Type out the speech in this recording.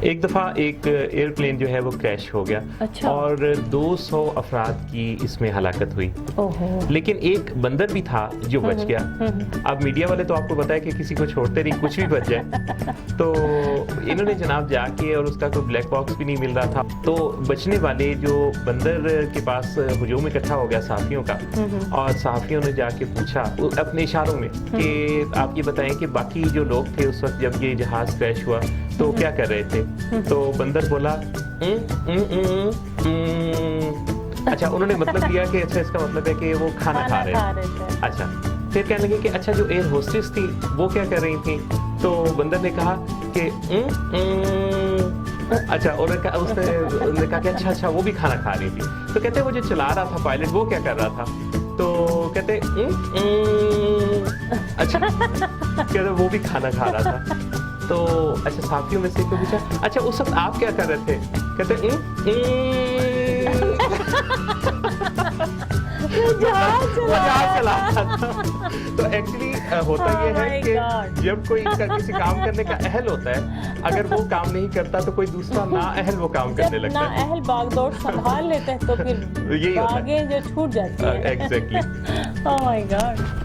एक दफ़ा एक एयरप्लेन जो है वो क्रैश हो गया। अच्छा। और 200 अफराद की इसमें हलाकत हुई। ओहो। लेकिन एक बंदर भी था जो बच गया। अब मीडिया वाले तो आपको पता है कि किसी को छोड़ते नहीं, कुछ भी बच जाए। तो इन्होंने जनाब जाके, और उसका कोई ब्लैक बॉक्स भी नहीं मिल रहा था, तो बचने वाले जो बंदर के पास हुजूम इकट्ठा हो गया सहाफ़ियों का, और सहाफ़ियों ने जाके पूछा अपने इशारों में कि आप ये बताएं कि बाकी जो लोग थे उस वक्त जब ये जहाज़ क्रैश हुआ तो क्या कर रहे थे? तो बंदर बोला अच्छा, उन्होंने मतलब दिया कि अच्छा इसका मतलब है कि वो खाना खा रहे थे। अच्छा, फिर कहने लगे कि अच्छा जो एयर होस्टेस थी वो क्या कर रही थी? तो बंदर ने कहा कि अच्छा, उसने कहा कि अच्छा वो भी खाना खा रही थी। तो कहते वो जो चला रहा था पायलट वो क्या कर रहा था? तो कहते अच्छा, कहते वो भी खाना खा रहा था। तो अच्छा, साथियों में से को पूछा अच्छा उस वक्त आप क्या कर रहे थे? कहते जहाज चला रहा था। तो एक्चुअली होता ये है कि जब कोई किसी काम करने का अहल होता है, अगर वो काम नहीं करता तो कोई दूसरा ना अहल वो काम करने लगता है। ना अहल बागडोर संभाल लेते हैं तो फिर यही होता है, बागें जो छूट जाती है। एग्जैक्टली। Oh my God.